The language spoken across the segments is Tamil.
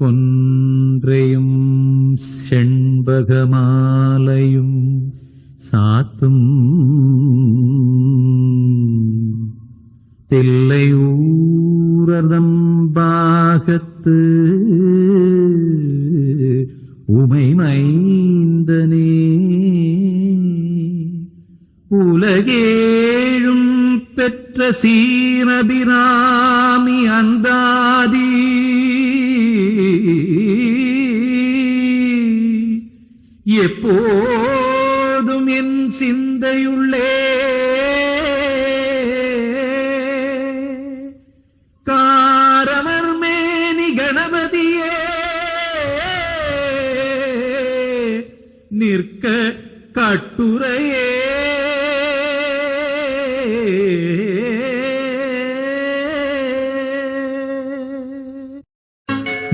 கொன்றையும் செண்பகமாலையும் சாத்தும் தில்லையூரதம் பாகத்து உமை மைந்தனே உலகேழும் பெற்ற சீரபிராமி அந்தாதி எப்போதும் என் சிந்தையுள்ளே காரமர்மேனி கணபதியே நிற்க கட்டுரையே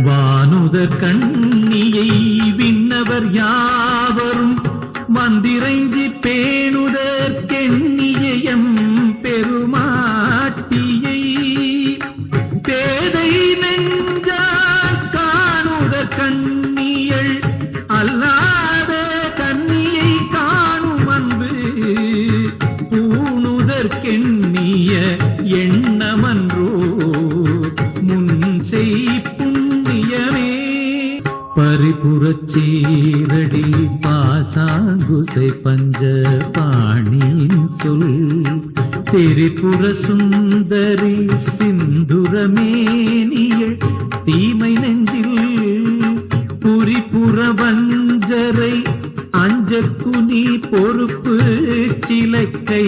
வானுதர் கண்ணியை விண்ணவர் யாவரும் வந்திரைஞ்சி பேணுதற் கெண்ணியம் பெருமாட்டியை பேதை நெஞ்சால் காணுதற் கண்ணியள் அல்லாத கண்ணியை காணும் அன்பு பூணுதற் கெண்ணிய எண்ணமன்றோ முன் செய்ப்புண்ணியமே பரிபுரச்சீரடி பாசாங்குசை பஞ்ச பாணியின் சொல் திரிபுர சுந்தரி சிந்துரமேனிய தீமை நெஞ்சில் புரிபுர வஞ்சரை அஞ்சக்குனி பொறுப்பு சிலைக்கை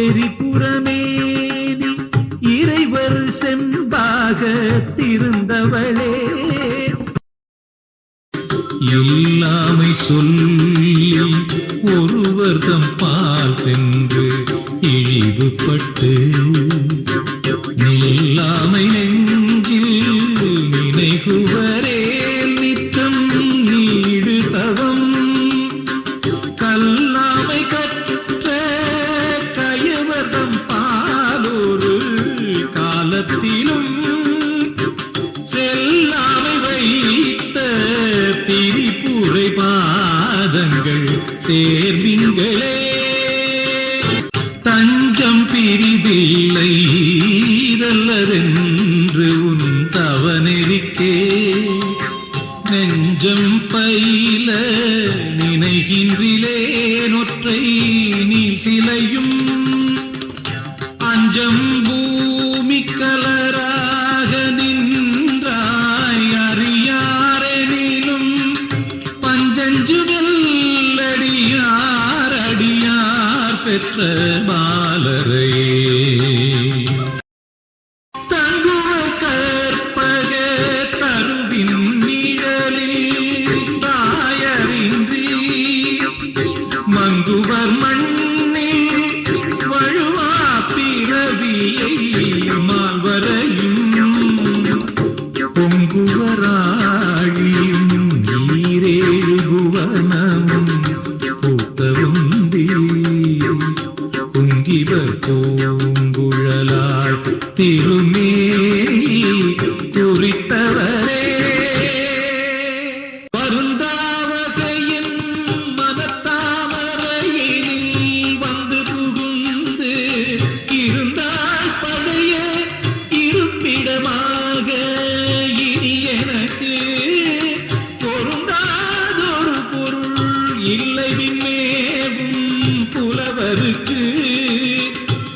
எரிபுறமேனி இறைவர் செம்பாக திருந்தவளே எல்லாமை சொல்லி ஒருவர் தம் பால் சென்று இழிவுபட்டு நில்லாமை நெஞ்சில் நினைகுவரே நித்தம் நீடு தவம் கல்லாமை கற்ற கயவர்தம் பாலொரு காலத்திலும் செல்லாமை வைத்த திரிபுரை பாதங்கள் சேர்விங்களே தஞ்சம் பிரிதில்லை இதல்லதென்று உன் தவநெறிக்கே நெஞ்சம் பயில நினைகின்றிலேனொற்றை நீ சிலையும் அஞ்சம் பூமி கலராக நின்றாய் அறியாரெனினும் பஞ்சஞ்சு வெள்ளடியார் அடியார் பெற்ற பாலரையே தங்குவர் கற்பக தருவின் நிழலில் தாயறின்றி மங்குவர் மண்ணில் வழுவா பிறவியை மால்வரையும் பொங்குவராழியும் நீரேழுகுவனமும் பூத்தவுந்தி குங்கிவர் பூங்குழலாள் திருமேனி குறித்தவரே வருந்தாவகையின் மனத்தாமரையில் வந்து புகுந்து இருந்தால் பழைய இருப்பிடமாக இனி எனக்கு பொருந்தாதொரு பொருள் இல்லை விண்ணேவும் புலவருக்கு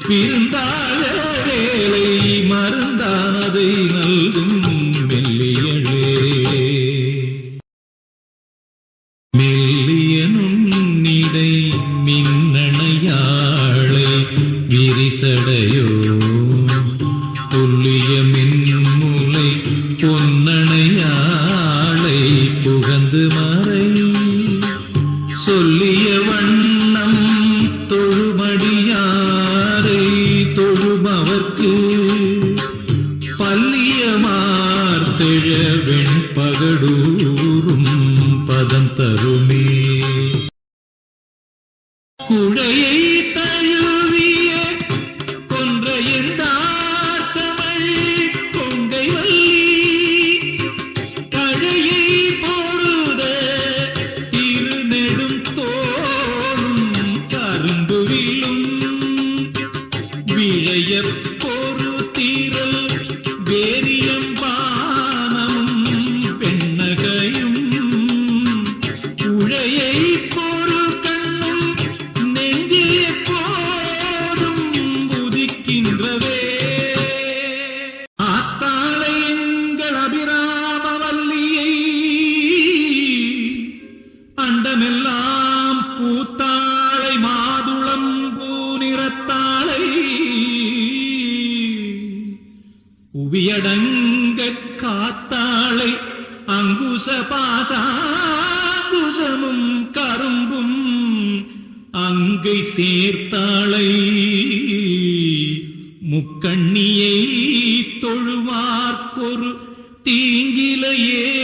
விருந்தாத வேலை மருந்தாதை நல்கும் மெல்லியழே மெல்லியனுன்னிடை மின்னணையாளை விரிசடையோ துல்லிய மின்முலை பொன்னணையாளை புகந்து மறை சொல்லிய வண்ணம் தொழுமடியாரை தொழுமவர்க்கு பல்லியமார்த்தெழ வெண்பகடூரும் பதம் தருமே குழையை தழுவிய கொன்றையந்தார் தமிழ் கொங்கை வல்லி உவியடங்க காத்தாளை அங்குச பாசாங்குசமும் கரும்பும் அங்கை சேர்த்தாளை முக்கண்ணியை தொழுவார்க்கொரு தீங்கிலையே